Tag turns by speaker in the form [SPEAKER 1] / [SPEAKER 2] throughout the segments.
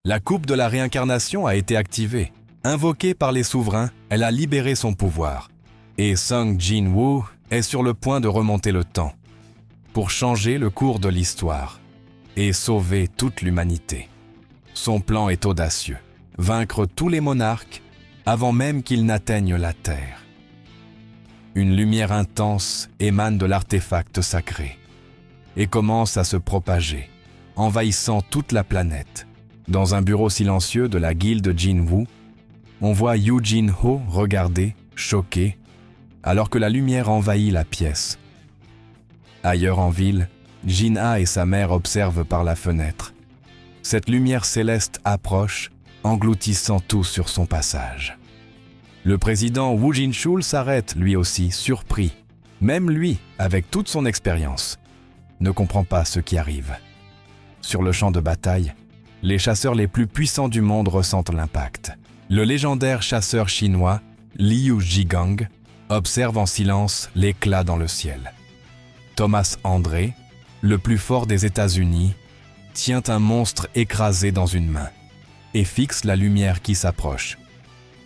[SPEAKER 1] La coupe de la réincarnation a été activée. Invoquée par les souverains, elle a libéré son pouvoir. Et Sung Jin-woo est sur le point de remonter le temps pour changer le cours de l'histoire et sauver toute l'humanité. Son plan est audacieux, vaincre tous les monarques avant même qu'ils n'atteignent la Terre. Une lumière intense émane de l'artefact sacré et commence à se propager, envahissant toute la planète. Dans un bureau silencieux de la guilde Jin-woo, on voit Yoo Jin-ho regarder, choqué, alors que la lumière envahit la pièce. Ailleurs en ville, Jin-ah et sa mère observent par la fenêtre. Cette lumière céleste approche, engloutissant tout sur son passage. Le président Woo Jin-chul s'arrête lui aussi, surpris. Même lui, avec toute son expérience, ne comprend pas ce qui arrive. Sur le champ de bataille, les chasseurs les plus puissants du monde ressentent l'impact. Le légendaire chasseur chinois Liu Zhigang observe en silence l'éclat dans le ciel. Thomas André, le plus fort des États-Unis, tient un monstre écrasé dans une main et fixe la lumière qui s'approche.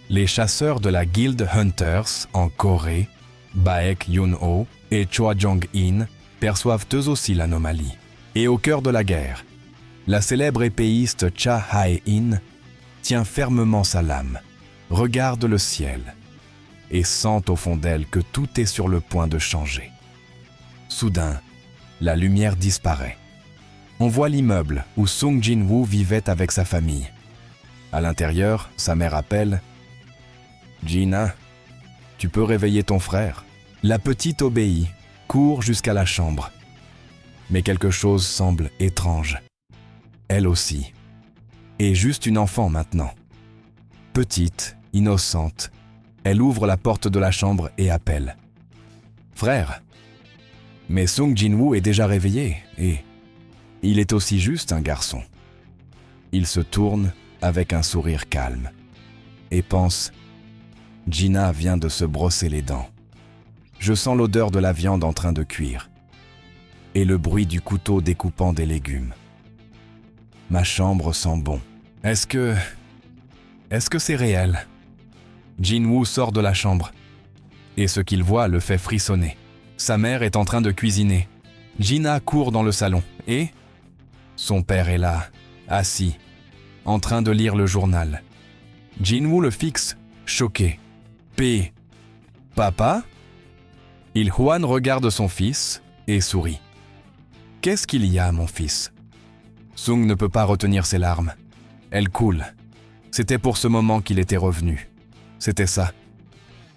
[SPEAKER 1] Les chasseurs de la Guild Hunters en Corée, Baek Yun-ho et Choi Jong-in, perçoivent eux aussi l'anomalie. Et au cœur de la guerre, la célèbre épéiste Cha Hae-in tient fermement sa lame, regarde le ciel et sent au fond d'elle que tout est sur le point de changer. Soudain, la lumière disparaît. On voit l'immeuble où Sung Jin-woo vivait avec sa famille. À l'intérieur, sa mère appelle « Jin-ah, tu peux réveiller ton frère ?» La petite obéit, court jusqu'à la chambre. Mais quelque chose semble étrange. Elle aussi est juste une enfant maintenant. Petite, innocente, elle ouvre la porte de la chambre et appelle « Frère !» Mais Sung Jin-woo est déjà réveillé et il est aussi juste un garçon. Il se tourne avec un sourire calme et pense « Jin-ah vient de se brosser les dents. Je sens l'odeur de la viande en train de cuire et le bruit du couteau découpant des légumes. Ma chambre sent bon. Est-ce que c'est réel ?» Jin-woo sort de la chambre et ce qu'il voit le fait frissonner. Sa mère est en train de cuisiner. Jin-ah court dans le salon et son père est là, assis, en train de lire le journal. Jin-woo le fixe, choqué. « Papa ?» Il-hwan regarde son fils et sourit. « Qu'est-ce qu'il y a, mon fils ?» Sung ne peut pas retenir ses larmes. Elles coulent. C'était pour ce moment qu'il était revenu. C'était ça.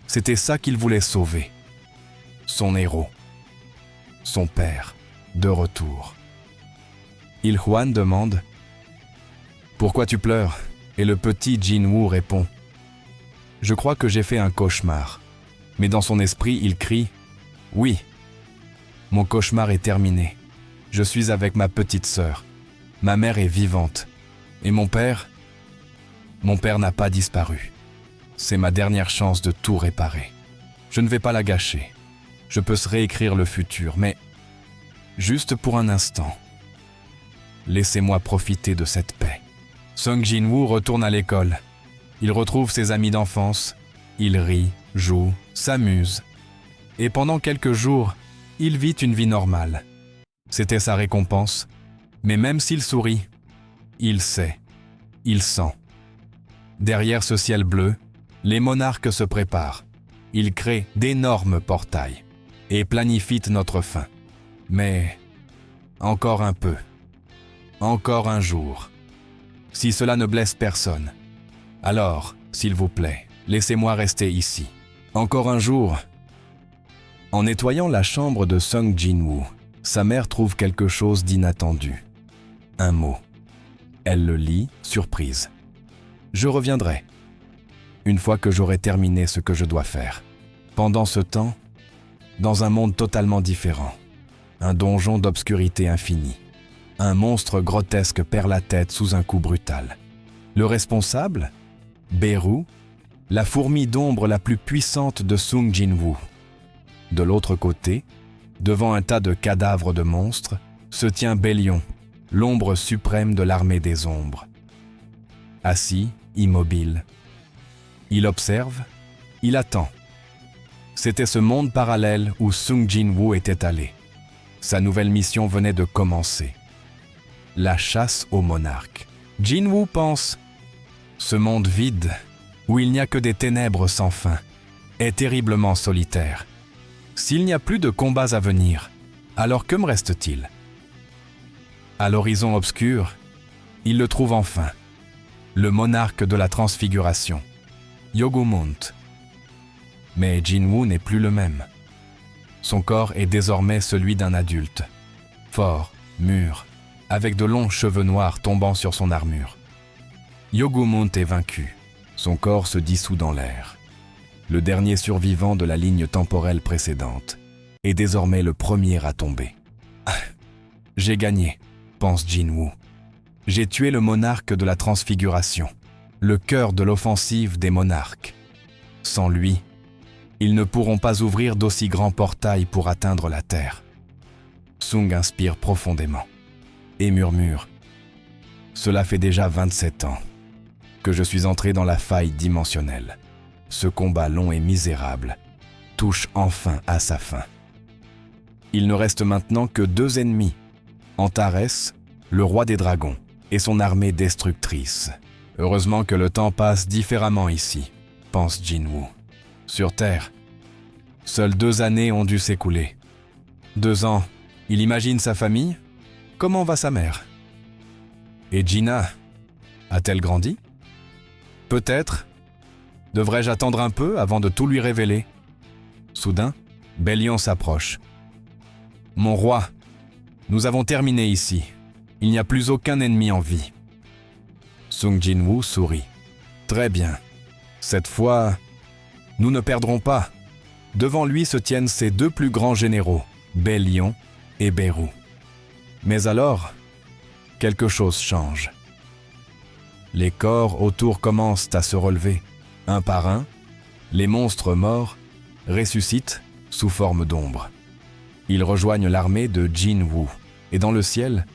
[SPEAKER 1] C'était ça qu'il voulait sauver. Son héros. Son père, de retour. Il-hwan demande « Pourquoi tu pleures ?» Et le petit Jin-woo répond « Je crois que j'ai fait un cauchemar. » Mais dans son esprit, il crie « Oui, mon cauchemar est terminé. Je suis avec ma petite sœur. Ma mère est vivante. Et mon père n'a pas disparu. C'est ma dernière chance de tout réparer. Je ne vais pas la gâcher. Je peux se réécrire le futur, mais juste pour un instant. Laissez-moi profiter de cette paix. » Sung Jin-woo retourne à l'école. Il retrouve ses amis d'enfance. Il rit, joue, s'amuse. Et pendant quelques jours, il vit une vie normale. C'était sa récompense. Mais même s'il sourit, il sait, il sent. Derrière ce ciel bleu, les monarques se préparent. Ils créent d'énormes portails et planifient notre fin. Mais encore un peu, encore un jour. Si cela ne blesse personne, alors, s'il vous plaît, laissez-moi rester ici. Encore un jour. En nettoyant la chambre de Sung Jin-woo, sa mère trouve quelque chose d'inattendu. Un mot. Elle le lit, surprise. « Je reviendrai, une fois que j'aurai terminé ce que je dois faire. » Pendant ce temps, dans un monde totalement différent, un donjon d'obscurité infinie, un monstre grotesque perd la tête sous un coup brutal. Le responsable, Beru, la fourmi d'ombre la plus puissante de Sung Jin-woo. De l'autre côté, devant un tas de cadavres de monstres, se tient Bélion, l'ombre suprême de l'armée des ombres. assis, immobile. Il observe, il attend. C'était ce monde parallèle où Sung Jin-woo était allé. Sa nouvelle mission venait de commencer. La chasse au monarque. Jin-woo pense « Ce monde vide, où il n'y a que des ténèbres sans fin, est terriblement solitaire. S'il n'y a plus de combats à venir, alors que me reste-t-il » À l'horizon obscur, il le trouve enfin, le monarque de la transfiguration, Yogumunt. Mais Jin-woo n'est plus le même. Son corps est désormais celui d'un adulte, fort, mûr, avec de longs cheveux noirs tombant sur son armure. Yogumunt est vaincu, son corps se dissout dans l'air. Le dernier survivant de la ligne temporelle précédente est désormais le premier à tomber. « J'ai gagné », pense Jin-woo. « J'ai tué le monarque de la transfiguration, le cœur de l'offensive des monarques. Sans lui, ils ne pourront pas ouvrir d'aussi grands portails pour atteindre la terre. » Sung inspire profondément et murmure « Cela fait déjà 27 ans que je suis entré dans la faille dimensionnelle. Ce combat long et misérable touche enfin à sa fin. Il ne reste maintenant que 2 ennemis, Antares, le roi des dragons, et son armée destructrice. Heureusement que le temps passe différemment ici, pense Jin-woo. Sur Terre, seules 2 années ont dû s'écouler. 2 ans, il imagine sa famille. Comment va sa mère? Et Gina, a-t-elle grandi? Peut-être. Devrais-je attendre un peu avant de tout lui révéler? Soudain, Bélion s'approche. « Mon roi, nous avons terminé ici. Il n'y a plus aucun ennemi en vie. » Sung Jin-woo sourit. « Très bien. Cette fois, nous ne perdrons pas. » Devant lui se tiennent ses 2 plus grands généraux, Bélion et Beru. Mais alors, quelque chose change. Les corps autour commencent à se relever. Un par un, les monstres morts ressuscitent sous forme d'ombre. Ils rejoignent l'armée de Jin-woo, et dans le ciel,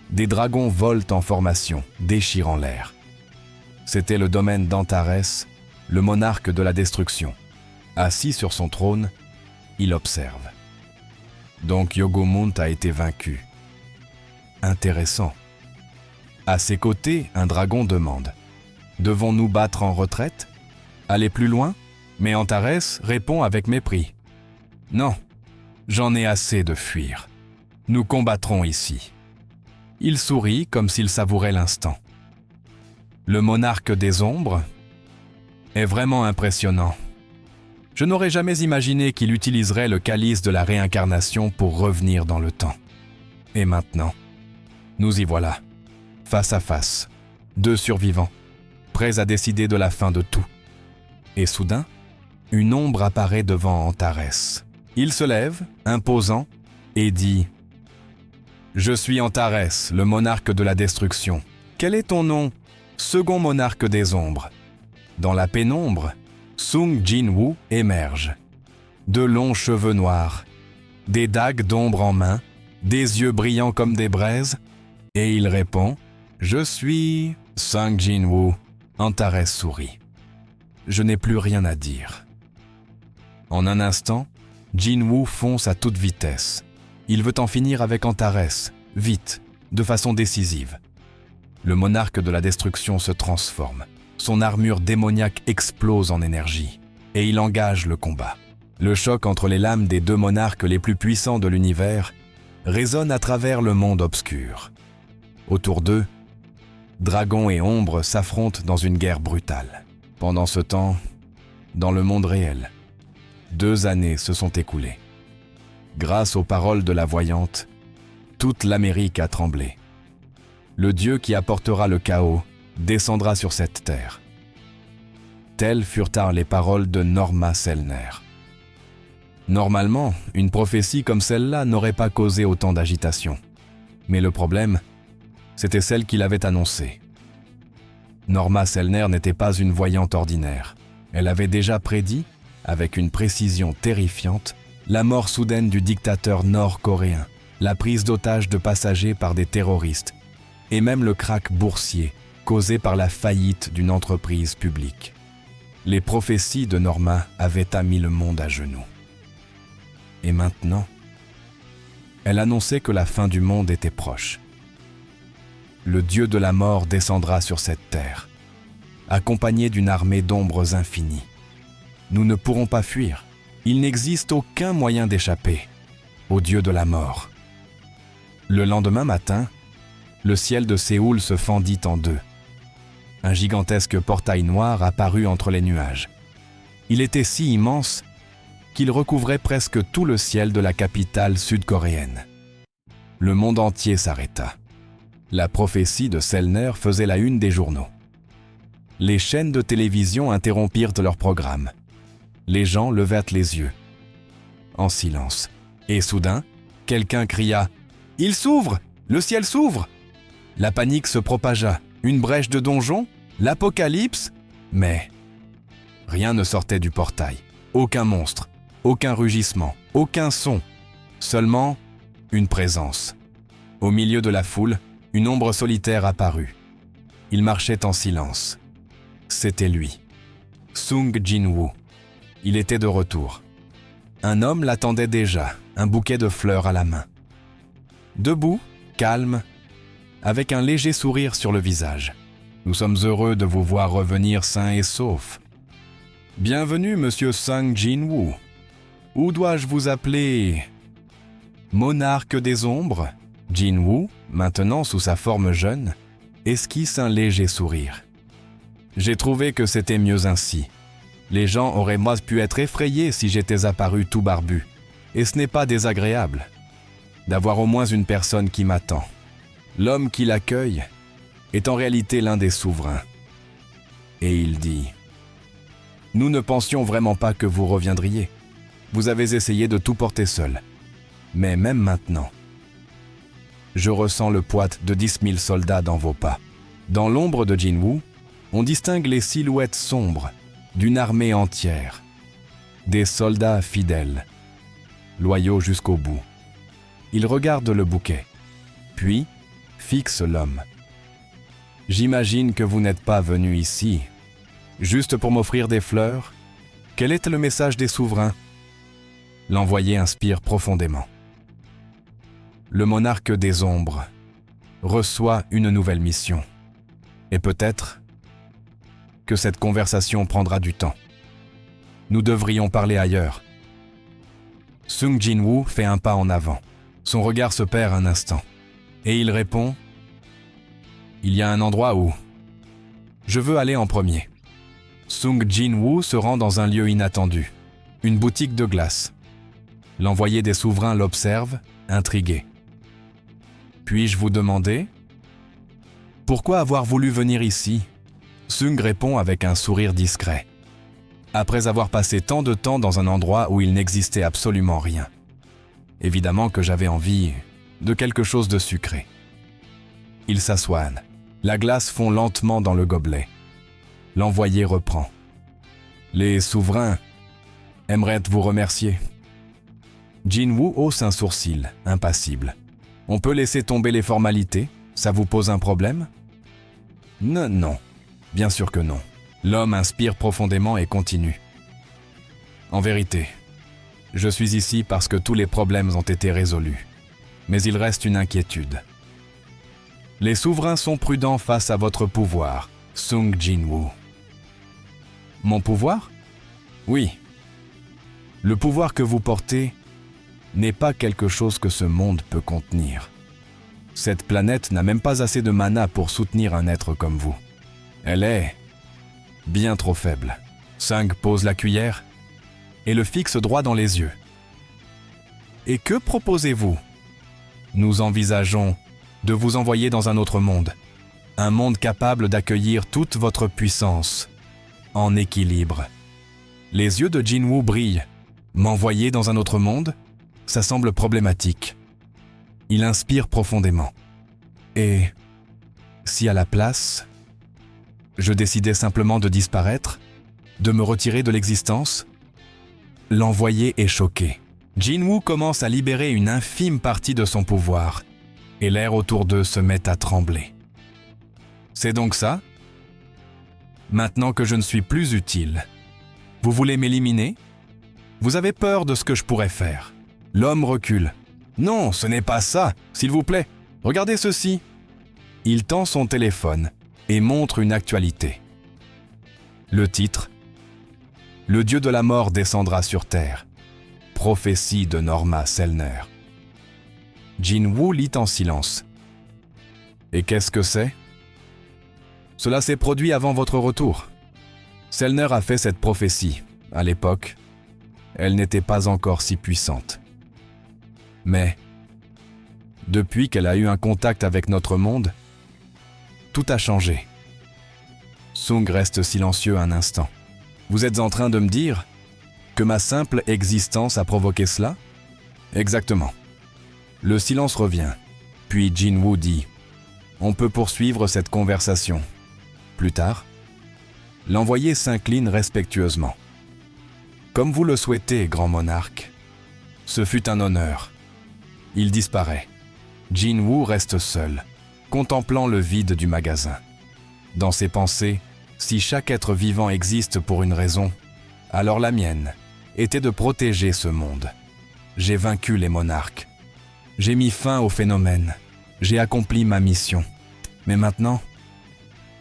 [SPEAKER 1] des dragons volent en formation, déchirant l'air. C'était le domaine d'Antares, le monarque de la destruction. Assis sur son trône, il observe. Donc Yogumunt a été vaincu. Intéressant. À ses côtés, un dragon demande « Devons-nous battre en retraite ? Aller plus loin ?» Mais Antares répond avec mépris. « Non, j'en ai assez de fuir. Nous combattrons ici. » Il sourit comme s'il savourait l'instant. Le monarque des ombres est vraiment impressionnant. Je n'aurais jamais imaginé qu'il utiliserait le calice de la réincarnation pour revenir dans le temps. Et maintenant, nous y voilà, face à face, 2 survivants, prêts à décider de la fin de tout. Et soudain, une ombre apparaît devant Antares. Il se lève, imposant, et dit « Je suis Antares, le monarque de la destruction. Quel est ton nom, second monarque des ombres ?» Dans la pénombre, Sung Jin-woo émerge. 2 longs cheveux noirs, des dagues d'ombre en main, des yeux brillants comme des braises, et il répond « Je suis Sung Jin-woo. » Antares sourit. « Je n'ai plus rien à dire. » En un instant, Jin-woo fonce à toute vitesse. Il veut en finir avec Antares, vite, de façon décisive. Le monarque de la destruction se transforme. Son armure démoniaque explose en énergie, et il engage le combat. Le choc entre les lames des 2 monarques les plus puissants de l'univers résonne à travers le monde obscur. Autour d'eux, dragons et ombres s'affrontent dans une guerre brutale. Pendant ce temps, dans le monde réel, 2 années se sont écoulées. Grâce aux paroles de la voyante, toute l'Amérique a tremblé. Le Dieu qui apportera le chaos descendra sur cette terre. Telles furent les paroles de Norma Selner. Normalement, une prophétie comme celle-là n'aurait pas causé autant d'agitation. Mais le problème, c'était celle qu'il avait annoncée. Norma Selner n'était pas une voyante ordinaire. Elle avait déjà prédit, avec une précision terrifiante, la mort soudaine du dictateur nord-coréen, la prise d'otages de passagers par des terroristes, et même le krach boursier causée par la faillite d'une entreprise publique. Les prophéties de Norma avaient mis le monde à genoux. Et maintenant, elle annonçait que la fin du monde était proche. Le dieu de la mort descendra sur cette terre, accompagné d'une armée d'ombres infinies. Nous ne pourrons pas fuir. Il n'existe aucun moyen d'échapper au dieu de la mort. Le lendemain matin, le ciel de Séoul se fendit en deux. Un gigantesque portail noir apparut entre les nuages. Il était si immense qu'il recouvrait presque tout le ciel de la capitale sud-coréenne. Le monde entier s'arrêta. La prophétie de Sellner faisait la une des journaux. Les chaînes de télévision interrompirent leur programme. Les gens levèrent les yeux, en silence. Et soudain, quelqu'un cria « Il s'ouvre! Le ciel s'ouvre !» La panique se propagea. Une brèche de donjon? L'apocalypse? Mais rien ne sortait du portail. Aucun monstre, aucun rugissement, aucun son. Seulement une présence. Au milieu de la foule, une ombre solitaire apparut. Il marchait en silence. C'était lui, Sung Jin-woo. Il était de retour. Un homme l'attendait déjà, un bouquet de fleurs à la main. Debout, calme, avec un léger sourire sur le visage. « Nous sommes heureux de vous voir revenir sain et sauf. Bienvenue, monsieur Sung Jin-woo. Ou dois-je vous appeler monarque des ombres ?» Jin-woo, maintenant sous sa forme jeune, esquisse un léger sourire. « J'ai trouvé que c'était mieux ainsi. Les gens auraient moi pu être effrayés si j'étais apparu tout barbu. Et ce n'est pas désagréable d'avoir au moins une personne qui m'attend. L'homme qui l'accueille est en réalité l'un des souverains. » Et il dit « Nous ne pensions vraiment pas que vous reviendriez. Vous avez essayé de tout porter seul. Mais même maintenant, je ressens le poids de 10 000 soldats dans vos pas. » Dans l'ombre de Jin-woo, on distingue les silhouettes sombres d'une armée entière. Des soldats fidèles, loyaux jusqu'au bout. Il regarde le bouquet, puis fixe l'homme. « J'imagine que vous n'êtes pas venu ici juste pour m'offrir des fleurs. Quel est le message des souverains ?» L'envoyé inspire profondément. Le monarque des ombres reçoit une nouvelle mission. Et peut-être que cette conversation prendra du temps. Nous devrions parler ailleurs. Sung Jin-woo fait un pas en avant. Son regard se perd un instant. Et il répond « Il y a un endroit où je veux aller en premier. » Sung Jin-woo se rend dans un lieu inattendu. Une boutique de glace. L'envoyé des souverains l'observe, intrigué. « Puis-je vous demander pourquoi avoir voulu venir ici ?» Sung répond avec un sourire discret. Après avoir passé tant de temps dans un endroit où il n'existait absolument rien. Évidemment que j'avais envie de quelque chose de sucré. Il s'assoit. La glace fond lentement dans le gobelet. L'envoyé reprend. « Les souverains aimeraient vous remercier. » Jin-woo hausse un sourcil, impassible. « On peut laisser tomber les formalités? Ça vous pose un problème ?» « Non, bien sûr que non. » L'homme inspire profondément et continue. « En vérité, je suis ici parce que tous les problèmes ont été résolus. Mais il reste une inquiétude. Les souverains sont prudents face à votre pouvoir, Sung Jin-woo. » « Mon pouvoir ? Oui. Le pouvoir que vous portez n'est pas quelque chose que ce monde peut contenir. Cette planète n'a même pas assez de mana pour soutenir un être comme vous. Elle est bien trop faible. » Sung pose la cuillère et le fixe droit dans les yeux. « Et que proposez-vous ? » Nous envisageons de vous envoyer dans un autre monde. Un monde capable d'accueillir toute votre puissance, en équilibre. Les yeux de Jin-woo brillent. M'envoyer dans un autre monde ? Ça semble problématique. Il inspire profondément. Et si à la place, je décidais simplement de disparaître, de me retirer de l'existence ? L'envoyé est choqué. Jin-woo commence à libérer une infime partie de son pouvoir, et l'air autour d'eux se met à trembler. C'est donc ça? Maintenant que je ne suis plus utile, vous voulez m'éliminer? Vous avez peur de ce que je pourrais faire. L'homme recule. Non, ce n'est pas ça, s'il vous plaît. Regardez ceci. Il tend son téléphone et montre une actualité. Le titre: Le dieu de la mort descendra sur Terre. Prophétie de Norma Selner. Jin-Woo lit en silence. Et qu'est-ce que c'est? Cela s'est produit avant votre retour. Selner a fait cette prophétie. À l'époque, elle n'était pas encore si puissante. Mais, depuis qu'elle a eu un contact avec notre monde, tout a changé. Sung reste silencieux un instant. Vous êtes en train de me dire que ma simple existence a provoqué cela? Exactement. Le silence revient, puis Jin-Woo dit « On peut poursuivre cette conversation. » Plus tard, l'envoyé s'incline respectueusement. « Comme vous le souhaitez, grand monarque. Ce fut un honneur. » Il disparaît. Jin-Woo reste seul, contemplant le vide du magasin. Dans ses pensées, si chaque être vivant existe pour une raison, alors la mienne était de protéger ce monde. J'ai vaincu les monarques. J'ai mis fin au phénomène. J'ai accompli ma mission. Mais maintenant,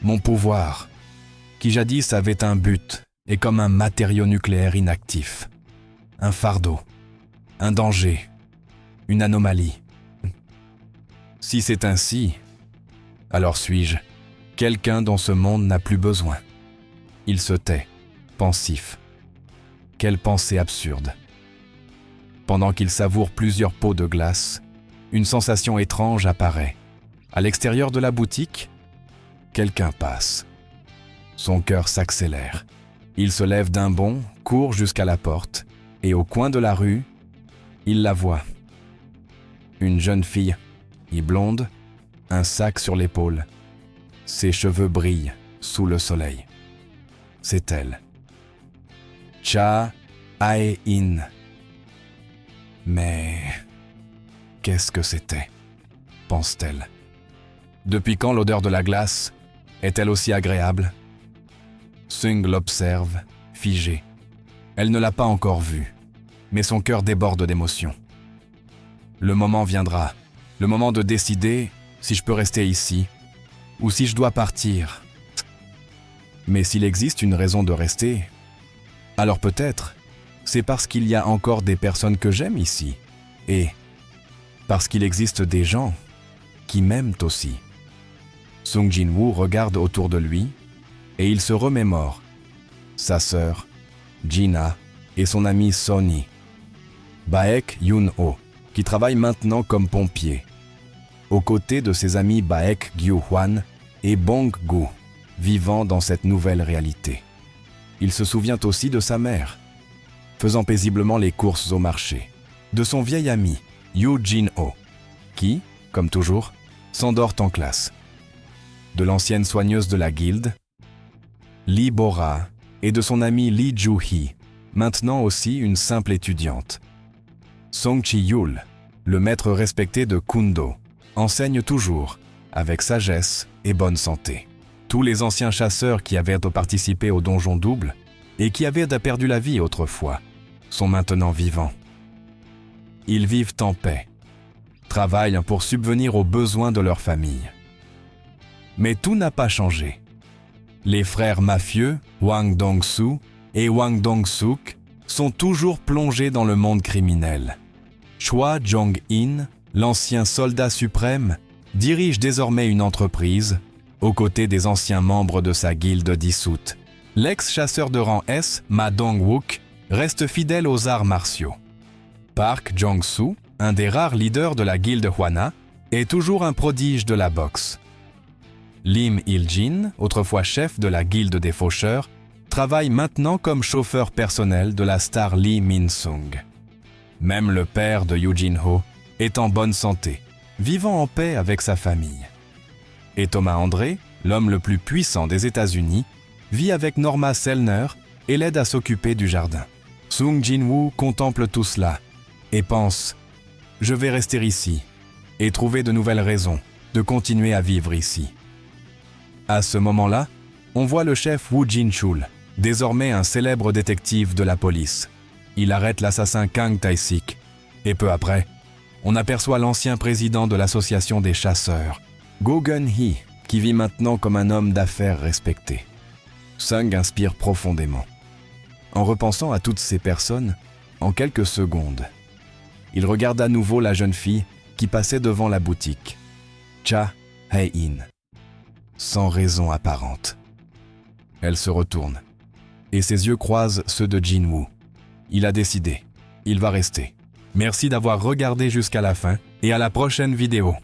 [SPEAKER 1] mon pouvoir, qui jadis avait un but, est comme un matériau nucléaire inactif. Un fardeau, un danger, une anomalie. Si c'est ainsi, alors suis-je quelqu'un dont ce monde n'a plus besoin. Il se tait, pensif. Quelle pensée absurde. Pendant qu'il savoure plusieurs pots de glace, une sensation étrange apparaît. À l'extérieur de la boutique, quelqu'un passe. Son cœur s'accélère. Il se lève d'un bond, court jusqu'à la porte, et au coin de la rue, il la voit. Une jeune fille, blonde, un sac sur l'épaule. Ses cheveux brillent sous le soleil. C'est elle. Cha Ae-in. Mais qu'est-ce que c'était? Pense-t-elle. Depuis quand l'odeur de la glace est-elle aussi agréable? Sung l'observe, figée. Elle ne l'a pas encore vue, mais son cœur déborde d'émotion. Le moment viendra, le moment de décider si je peux rester ici ou si je dois partir. Mais s'il existe une raison de rester, alors peut-être c'est parce qu'il y a encore des personnes que j'aime ici et parce qu'il existe des gens qui m'aiment aussi. Sung Jin-Woo regarde autour de lui et il se remémore sa sœur, Jina, et son ami Sonny, Baek Yoon-ho, qui travaille maintenant comme pompier, aux côtés de ses amis Baek Gyu-hwan et Bong-gu, vivant dans cette nouvelle réalité. Il se souvient aussi de sa mère, faisant paisiblement les courses au marché, de son vieil ami, Yoo Jin-ho, qui, comme toujours, s'endort en classe, de l'ancienne soigneuse de la guilde, Lee Bora, et de son ami Lee Ju-hee, maintenant aussi une simple étudiante. Song Chi-yul, le maître respecté de Kundo, enseigne toujours, avec sagesse et bonne santé. Tous les anciens chasseurs qui avaient participé au donjon double et qui avaient perdu la vie autrefois sont maintenant vivants. Ils vivent en paix, travaillent pour subvenir aux besoins de leur famille. Mais tout n'a pas changé. Les frères mafieux, Hwang Dong-soo et Hwang Dong-suk, sont toujours plongés dans le monde criminel. Choi Jong-in, l'ancien soldat suprême, dirige désormais une entreprise aux côtés des anciens membres de sa guilde dissoute. L'ex-chasseur de rang S, Ma Dong-wook, reste fidèle aux arts martiaux. Park Jong-soo, un des rares leaders de la guilde Hwana, est toujours un prodige de la boxe. Lim Il-jin, autrefois chef de la guilde des faucheurs, travaille maintenant comme chauffeur personnel de la star Lee Min-sung. Même le père de Yoo Jin-ho est en bonne santé, vivant en paix avec sa famille. Et Thomas André, l'homme le plus puissant des États-Unis, vit avec Norma Selner et l'aide à s'occuper du jardin. Sung Jin-Woo contemple tout cela et pense « Je vais rester ici et trouver de nouvelles raisons de continuer à vivre ici. » À ce moment-là, on voit le chef Woo Jin-chul, désormais un célèbre détective de la police. Il arrête l'assassin Kang Tae-sik. Et peu après, on aperçoit l'ancien président de l'association des chasseurs, Go Gun-hee, qui vit maintenant comme un homme d'affaires respecté. Sung inspire profondément. En repensant à toutes ces personnes, en quelques secondes, il regarde à nouveau la jeune fille qui passait devant la boutique, Cha Hae-in, sans raison apparente. Elle se retourne, et ses yeux croisent ceux de Jin-woo. Il a décidé, il va rester. Merci d'avoir regardé jusqu'à la fin, et à la prochaine vidéo.